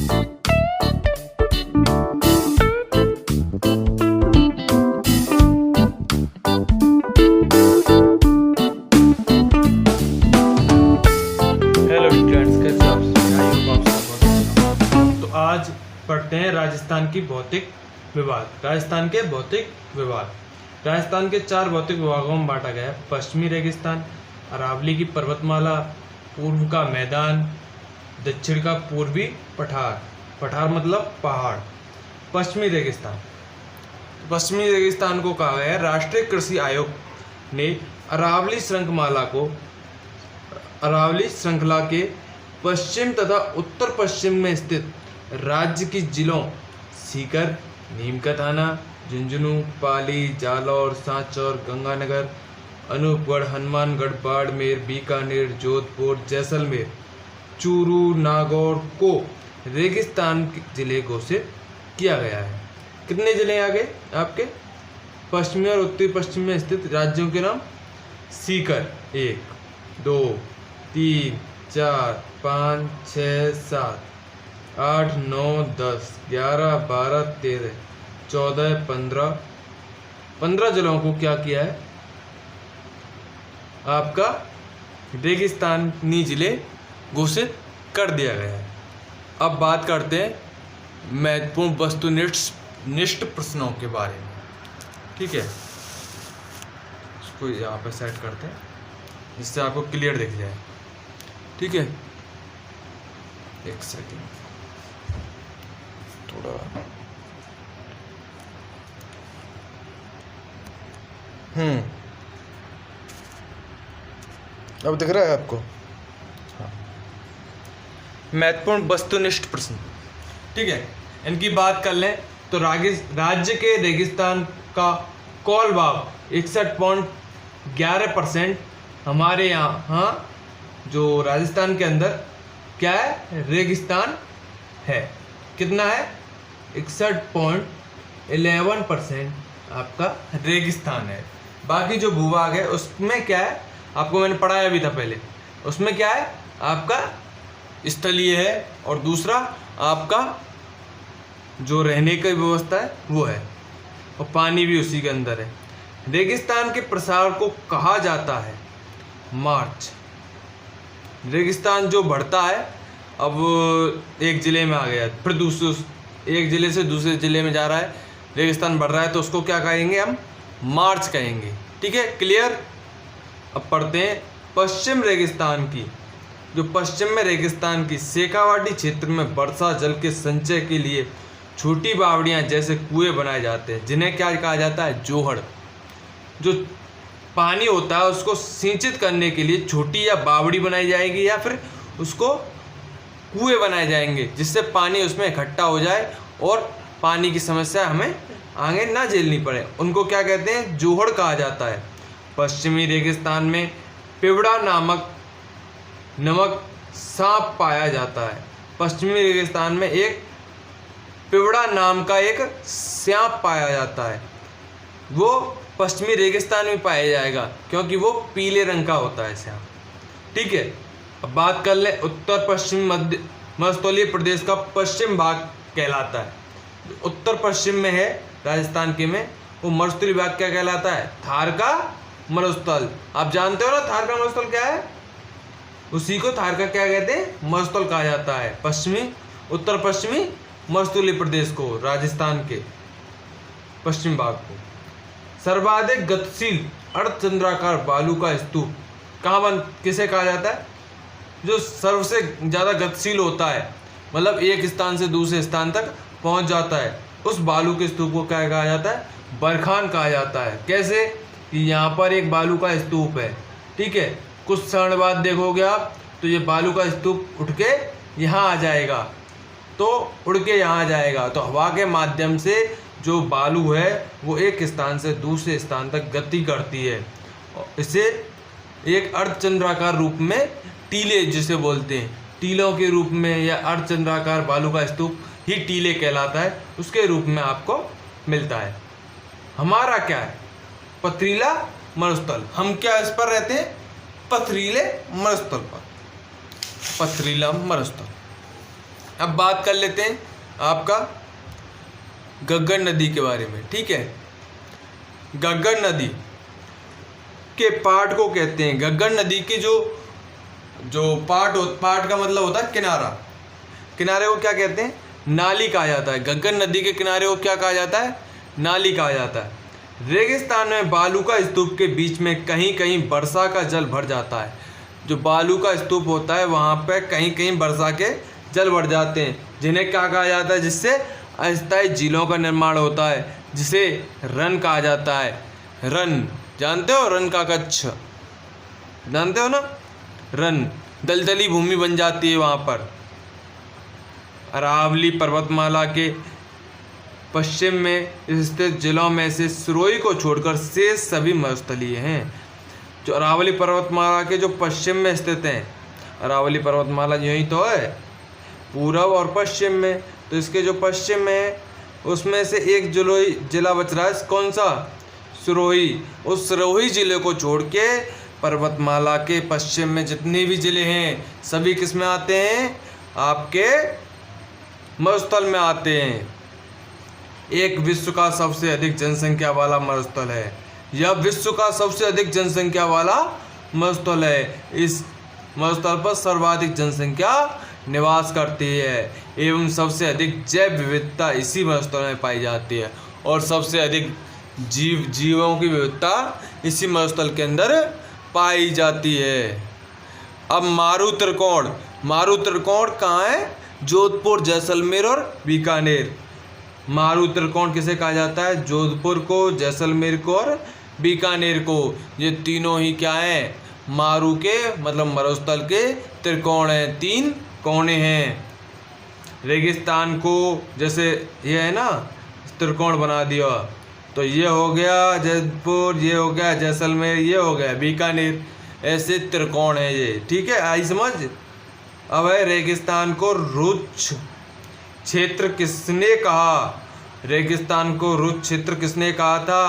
Hello students, कैसे आप तो आज पढ़ते हैं राजस्थान की भौतिक विभाग। राजस्थान के भौतिक विभाग, राजस्थान के 4 भौतिक विभागों में बांटा गया है। पश्चिमी रेगिस्तान, अरावली की पर्वतमाला, पूर्व का मैदान, दक्षिण का पूर्वी पठार। पठार मतलब पहाड़। पश्चिमी रेगिस्तान, पश्चिमी रेगिस्तान को कहा गया है राष्ट्रीय कृषि आयोग ने अरावली श्रृंखला के पश्चिम तथा उत्तर पश्चिम में स्थित राज्य की जिलों सीकर, नीमकाथाना, झुंझुनू, पाली, जालौर, सांचौर, गंगानगर, अनूपगढ़, हनुमानगढ़, बाड़मेर, बीकानेर, जोधपुर, जैसलमेर, चूरू, नागौर को रेगिस्तान जिले घोषित किया गया है। कितने जिले आ गए आपके? पश्चिमी और उत्तरी पश्चिम में स्थित राज्यों के नाम: सीकर 1, 2, 3, 4, 5, 6, 7, 8, 9, 10, 11, 12, 13, 14, 15 जिलों को क्या किया है? आपका रेगिस्तानी जिले घोषित कर दिया गया है। अब बात करते हैं महत्वपूर्ण वस्तुनिष्ठ प्रश्नों के बारे में। ठीक है, इसको यहाँ पे सेट करते हैं जिससे आपको क्लियर दिख जाए। ठीक है, एक सेकेंड, थोड़ा अब दिख रहा है आपको? हाँ। महत्वपूर्ण वस्तुनिष्ठ प्रश्न। ठीक है, इनकी बात कर लें तो राज्य के रेगिस्तान का कौल भाग 61.11% हमारे यहाँ जो राजस्थान के अंदर क्या है? रेगिस्तान है। कितना है? 61.11% आपका रेगिस्तान है। बाकी जो भूभाग है उसमें क्या है? आपको मैंने पढ़ाया भी था पहले। उसमें क्या है? आपका स्थलीय है और दूसरा आपका जो रहने की व्यवस्था है वो है, और पानी भी उसी के अंदर है। रेगिस्तान के प्रसार को कहा जाता है मार्च। रेगिस्तान जो बढ़ता है, अब एक ज़िले में आ गया, फिर एक ज़िले से दूसरे ज़िले में जा रहा है, रेगिस्तान बढ़ रहा है, तो उसको क्या कहेंगे? हम मार्च कहेंगे। ठीक है, क्लियर? अब पढ़ते हैं पश्चिम रेगिस्तान की। जो पश्चिम में रेगिस्तान की शेखावाटी क्षेत्र में वर्षा जल के संचय के लिए छोटी बावड़ियाँ जैसे कुएं बनाए जाते हैं, जिन्हें क्या कहा जाता है? जोहड़। जो पानी होता है उसको सिंचित करने के लिए छोटी या बावड़ी बनाई जाएगी या फिर उसको कुएं बनाए जाएंगे, जिससे पानी उसमें इकट्ठा हो जाए और पानी की समस्या हमें आगे ना झेलनी पड़े। उनको क्या कहते हैं? जोहड़ कहा जाता है। पश्चिमी रेगिस्तान में पिवड़ा नामक सांप पाया जाता है। पश्चिमी रेगिस्तान में एक पिवड़ा नाम का एक सांप पाया जाता है। वो पश्चिमी रेगिस्तान में पाया जाएगा क्योंकि वो पीले रंग का होता है सांप। ठीक है, अब बात कर ले उत्तर पश्चिम मध्यस्थलीय प्रदेश का पश्चिम भाग कहलाता है। उत्तर पश्चिम में है राजस्थान के में, वो मरुस्थलीय भाग क्या कहलाता है? थार का मरुस्थल। आप जानते हो ना थार का मरुस्थल क्या है? उसी को थार का क्या कहते हैं? मरुस्थल कहा जाता है। उत्तर पश्चिमी मरुस्थलीय प्रदेश को, राजस्थान के पश्चिम भाग को। सर्वाधिक गतिशील अर्धचंद्राकार बालू का स्तूप किसे कहा जाता है? जो सबसे ज़्यादा गतिशील होता है, मतलब एक स्थान से दूसरे स्थान तक पहुंच जाता है, उस बालू के स्तूप को क्या कहा जाता है? बरखान कहा जाता है। कैसे? कि यहाँ पर एक बालू का स्तूप है। ठीक है, कुछ क्षण बाद देखोगे आप तो ये बालू का स्तूप उठ के यहाँ आ जाएगा, तो उड़ के यहाँ आ जाएगा। तो हवा के माध्यम से जो बालू है वो एक स्थान से दूसरे स्थान तक गति करती है। इसे एक अर्धचंद्राकार रूप में टीले जिसे बोलते हैं, टीलों के रूप में या अर्धचंद्राकार बालू का स्तूप ही टीले कहलाता है, उसके रूप में आपको मिलता है। हमारा क्या है? पथरीला मरुस्थल। हम क्या इस पर रहते हैं? पथरीले मरुस्थल पर। पथरीला मरुस्थल। अब बात कर लेते हैं आपका घग्गर नदी के बारे में। ठीक है, घग्गर नदी के पार्ट को कहते हैं, घग्गर नदी के जो पार्ट का मतलब होता है किनारा। किनारे को क्या कहते हैं? नाली कहा जाता है। घग्गर नदी के किनारे को क्या कहा जाता है? नाली कहा जाता है। रेगिस्तान में बालू का स्तूप के बीच में कहीं कहीं वर्षा का जल भर जाता है। जो बालू का स्तूप होता है वहाँ पे कहीं कहीं वर्षा के जल भर जाते हैं, जिन्हें क्या कहा जाता है? जिससे अस्थायी झीलों का निर्माण होता है, जिसे रन कहा जाता है। रन जानते हो? रन का कच्छ जानते हो ना? रन दलदली भूमि बन जाती है वहाँ पर। अरावली पर्वतमाला के पश्चिम में स्थित जिलों में से सिरोही को छोड़कर शेष सभी मरुस्थलीय हैं। जो अरावली पर्वतमाला के जो पश्चिम में स्थित हैं, अरावली पर्वतमाला यही तो है पूर्व और पश्चिम में, तो इसके जो पश्चिम में है उसमें से एक जिला बच रहा है। कौन सा? सिरोही। उस सिरोही जिले को छोड़ के पर्वतमाला के पश्चिम में जितने भी जिले हैं सभी किस में आते हैं? आपके मरुस्थल में आते हैं। एक विश्व का सबसे अधिक जनसंख्या वाला मरुस्थल है। यह विश्व का सबसे अधिक जनसंख्या वाला मरुस्थल है। इस मरुस्थल पर सर्वाधिक जनसंख्या निवास करती है एवं सबसे अधिक जैव विविधता इसी मरुस्थल में पाई जाती है, और सबसे अधिक जीवों की विविधता इसी मरुस्थल के अंदर पाई जाती है। अब मारू त्रिकोण कहाँ है? जोधपुर, जैसलमेर और बीकानेर। मारू त्रिकोण किसे कहा जाता है? जोधपुर को, जैसलमेर को और बीकानेर को। ये तीनों ही क्या हैं? मारू के मतलब मरुस्थल के त्रिकोण हैं, 3 कोने हैं। रेगिस्तान को जैसे ये है ना त्रिकोण बना दिया, तो ये हो गया जोधपुर, ये हो गया जैसलमेर, ये हो गया बीकानेर। ऐसे त्रिकोण है ये। ठीक है, आई समझ। अब है रेगिस्तान को रुक्ष क्षेत्र किसने कहा? रेगिस्तान को रुक्ष क्षेत्र किसने कहा था?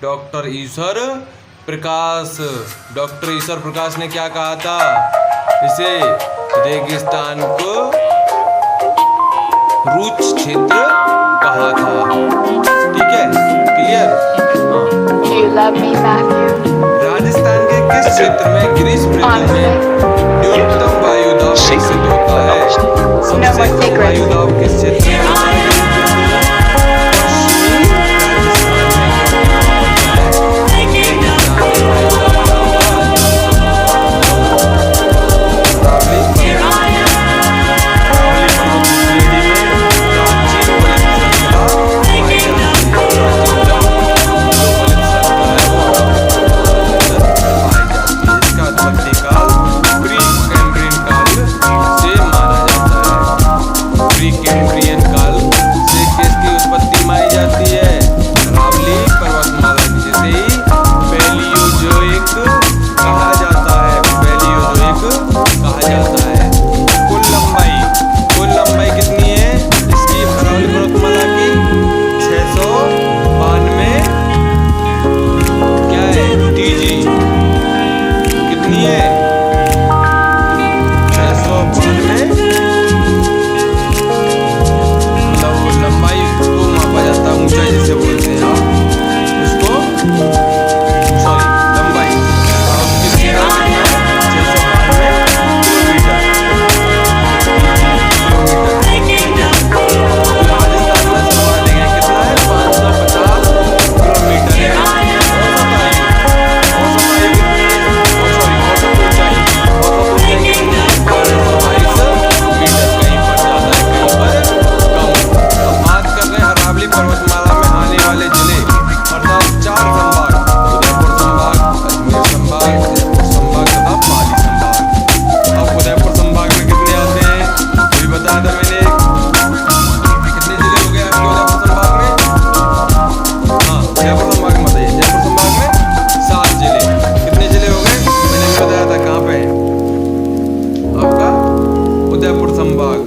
डॉक्टर ईश्वर प्रकाश। डॉक्टर ईश्वर प्रकाश ने क्या कहा था? इसे रेगिस्तान को रुक्ष क्षेत्र कहा था। ठीक है, क्लियर? राजस्थान के किस क्षेत्र में ग्रीष्म ऋतु में न्यूनतम वायु दाब विकसित होता है? सबसे कम वायु दाब किस क्षेत्र में होता है?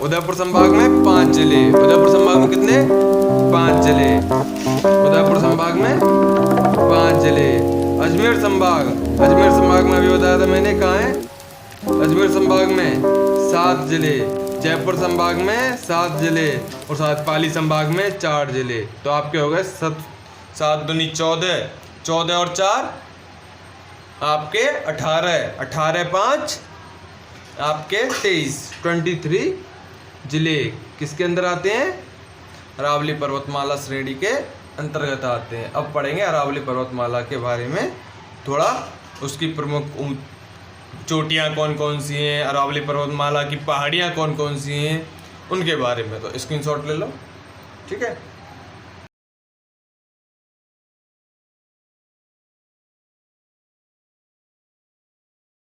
उदयपुर संभाग में 5 जिले। उदयपुर संभाग में कितने? 5 जिले। उदयपुर संभाग में 5 जिले। अजमेर संभाग में अभी बताया था मैंने, कहाँ है? अजमेर संभाग में 7 जिले। जयपुर संभाग में 7 जिले और साथ पाली संभाग में 4 जिले। तो आपके हो गए 7 दूनी 14, 14 और 4 आपके 18, 18 5 आपके 23 जिले किसके अंदर आते हैं? अरावली पर्वतमाला श्रेणी के अंतर्गत आते हैं। अब पढ़ेंगे अरावली पर्वतमाला के बारे में थोड़ा, उसकी प्रमुख चोटियाँ कौन कौन सी हैं, अरावली पर्वतमाला की पहाड़ियाँ कौन कौन सी हैं, उनके बारे में। तो स्क्रीनशॉट ले लो, ठीक है।